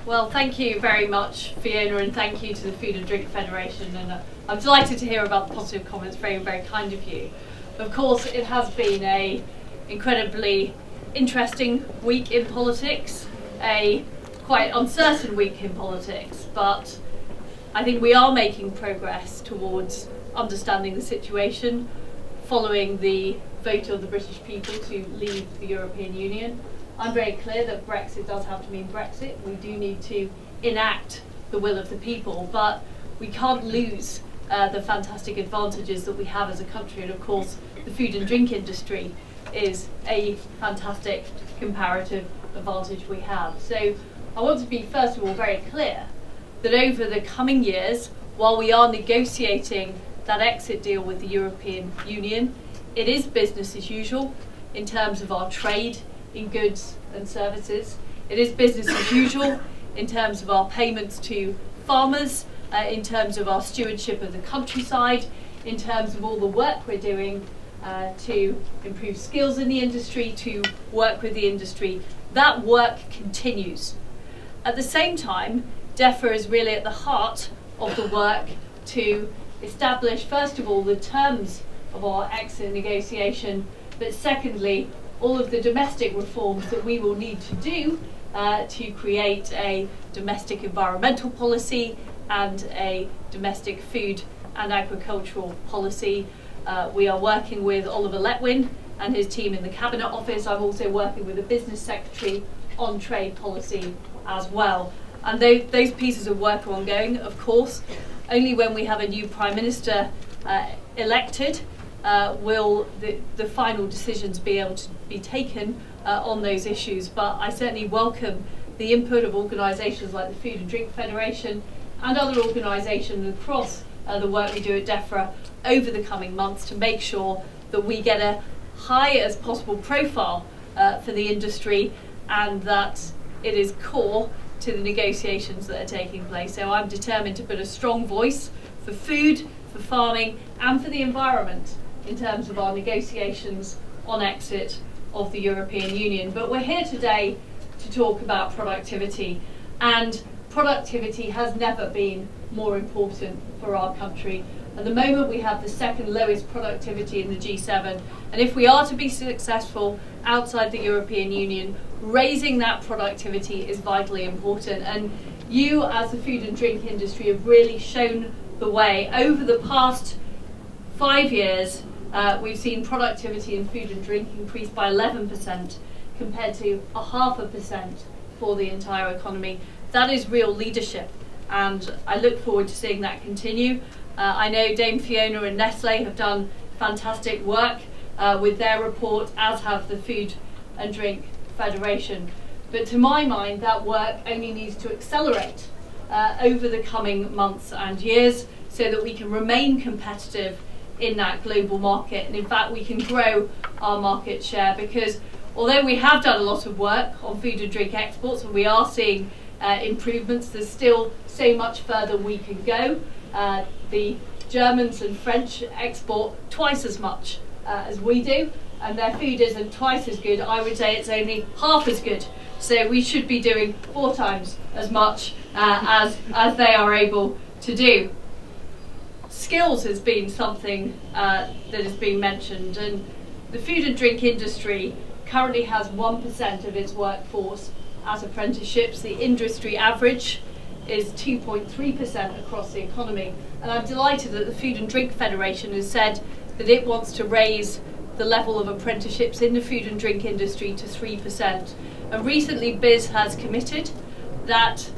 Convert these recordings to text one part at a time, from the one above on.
Well, thank you very much, Fiona, and thank you to the Food and Drink Federation. And I'm delighted to hear about the positive comments. Very, very kind of you. Of course, it has been a incredibly interesting week in politics, a quite uncertain week in politics, but I think we are making progress towards understanding the situation following the vote of the British people to leave the European Union. I'm very clear that Brexit does have to mean Brexit. We do need to enact the will of the people, but we can't lose the fantastic advantages that we have as a country. And of course, the food and drink industry is a fantastic comparative advantage we have. So I want to be, first of all, very clear that over the coming years, while we are negotiating that exit deal with the European Union, it is business as usual in terms of our trade in goods and services. It is business as usual in terms of our payments to farmers, in terms of our stewardship of the countryside, in terms of all the work we're doing to improve skills in the industry, to work with the industry. That work continues. At the same time, DEFRA is really at the heart of the work to establish, first of all, the terms of our exit negotiation, but secondly, all of the domestic reforms that we will need to do to create a domestic environmental policy and a domestic food and agricultural policy. We are working with Oliver Letwin and his team in the Cabinet Office. I'm also working with the Business Secretary on trade policy as well. And those pieces of work are ongoing, of course. Only when we have a new Prime Minister elected will the final decisions be able to be taken on those issues. But I certainly welcome the input of organisations like the Food and Drink Federation and other organisations across the work we do at DEFRA over the coming months to make sure that we get a high as possible profile for the industry and that it is core to the negotiations that are taking place. So I'm determined to put a strong voice for food, for farming and for the environment in terms of our negotiations on exit of the European Union. But we're here today to talk about productivity, and productivity has never been more important for our country. At the moment we have the second lowest productivity in the G7, and if we are to be successful outside the European Union, raising that productivity is vitally important. And you as the food and drink industry have really shown the way. Over the past 5 years, we've seen productivity in food and drink increase by 11% compared to 0.5% for the entire economy. That is real leadership, and I look forward to seeing that continue. I know Dame Fiona and Nestle have done fantastic work with their report, as have the Food and Drink Federation. But to my mind, that work only needs to accelerate over the coming months and years so that we can remain competitive in that global market. And in fact, we can grow our market share, because although we have done a lot of work on food and drink exports and we are seeing improvements, there's still so much further we can go. The Germans and French export twice as much as we do, and their food isn't twice as good. I would say it's only half as good. So we should be doing 4 times as much as they are able to do. Skills has been something that has been mentioned, and the food and drink industry currently has 1% of its workforce as apprenticeships. The industry average is 2.3% across the economy, and I'm delighted that the Food and Drink Federation has said that it wants to raise the level of apprenticeships in the food and drink industry to 3%. And recently BIS has committed that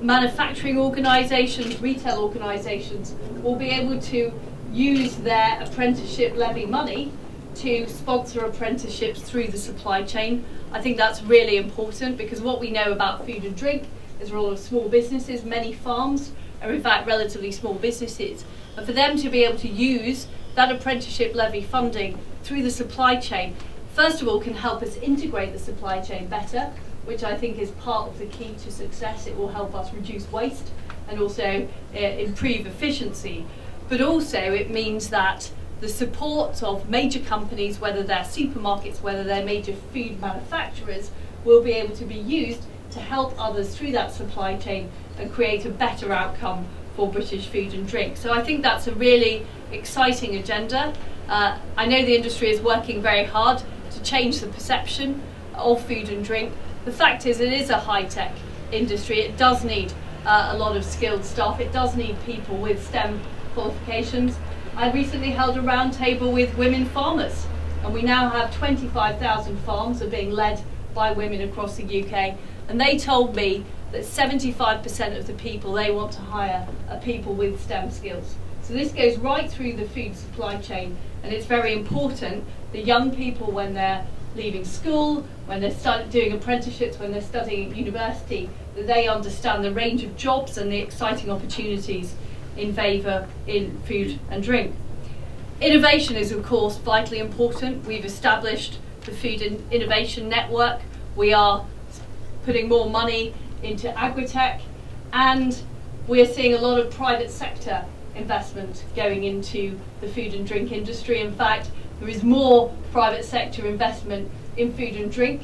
manufacturing organisations, retail organisations will be able to use their apprenticeship levy money to sponsor apprenticeships through the supply chain. I think that's really important, because what we know about food and drink is there are a lot of small businesses, many farms are in fact relatively small businesses, and for them to be able to use that apprenticeship levy funding through the supply chain, first of all, can help us integrate the supply chain better, which I think is part of the key to success. It will help us reduce waste and also improve efficiency. But also it means that the support of major companies, whether they're supermarkets, whether they're major food manufacturers, will be able to be used to help others through that supply chain and create a better outcome for British food and drink. So I think that's a really exciting agenda. I know the industry is working very hard to change the perception of food and drink. The fact is, it is a high-tech industry. It does need a lot of skilled staff. It does need people with STEM qualifications. I recently held a roundtable with women farmers, and we now have 25,000 farms are being led by women across the UK, and they told me that 75% of the people they want to hire are people with STEM skills. So this goes right through the food supply chain, and it's very important that young people, when they're leaving school, when they're doing apprenticeships, when they're studying at university, that they understand the range of jobs and the exciting opportunities in favour in food and drink. Innovation is, of course, vitally important. We've established the Food Innovation Network. We are putting more money into agri-tech, and we're seeing a lot of private sector investment going into the food and drink industry. In fact, there is more private sector investment in food and drink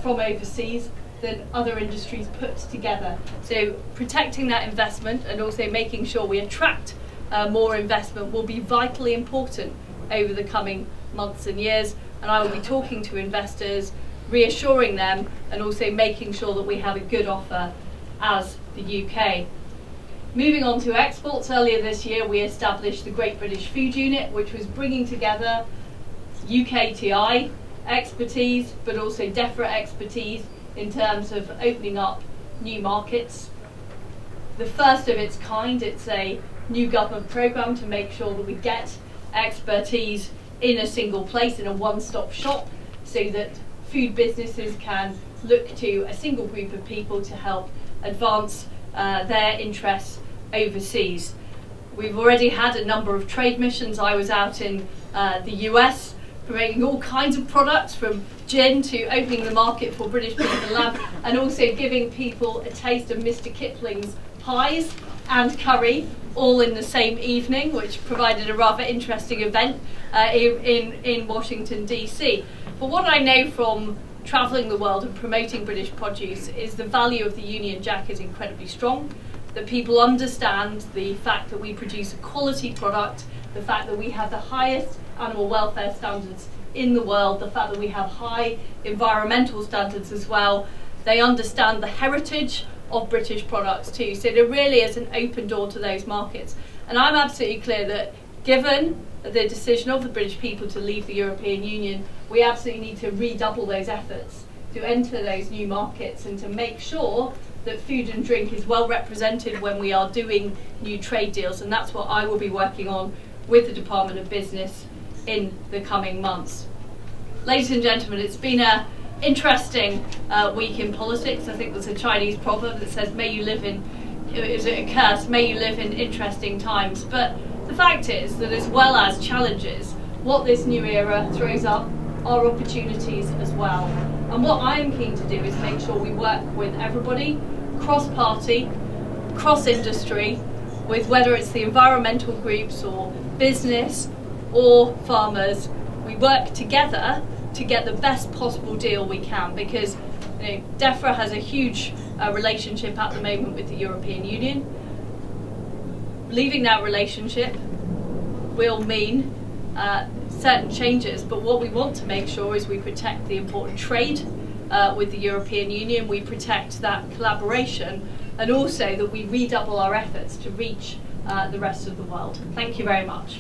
from overseas than other industries put together. So protecting that investment and also making sure we attract more investment will be vitally important over the coming months and years. And I will be talking to investors, reassuring them, and also making sure that we have a good offer as the UK. Moving on to exports, earlier this year we established the Great British Food Unit, which was bringing together UKTI expertise, but also DEFRA expertise in terms of opening up new markets. The first of its kind. It's a new government programme to make sure that we get expertise in a single place, in a one-stop shop, so that food businesses can look to a single group of people to help advance their interests overseas. We've already had a number of trade missions. I was out in the US promoting all kinds of products, from gin to opening the market for British beef and lamb, and also giving people a taste of Mr. Kipling's pies and curry all in the same evening, which provided a rather interesting event in Washington DC. But what I know from travelling the world and promoting British produce is the value of the Union Jack is incredibly strong, that people understand the fact that we produce a quality product, the fact that we have the highest animal welfare standards in the world, the fact that we have high environmental standards as well. They understand the heritage of British products too, so there really is an open door to those markets. And I'm absolutely clear that given the decision of the British people to leave the European Union, we absolutely need to redouble those efforts to enter those new markets and to make sure that food and drink is well represented when we are doing new trade deals, and that's what I will be working on with the Department of Business in the coming months. Ladies and gentlemen, it's been an interesting week in politics. I think there's a Chinese proverb that says, is it a curse, may you live in interesting times. But the fact is that as well as challenges, what this new era throws up are opportunities as well. And what I am keen to do is make sure we work with everybody, cross-party, cross-industry, with whether it's the environmental groups or business or farmers. We work together to get the best possible deal we can, because DEFRA has a huge relationship at the moment with the European Union. Leaving that relationship will mean certain changes, but what we want to make sure is we protect the important trade with the European Union, we protect that collaboration, and also that we redouble our efforts to reach the rest of the world. Thank you very much.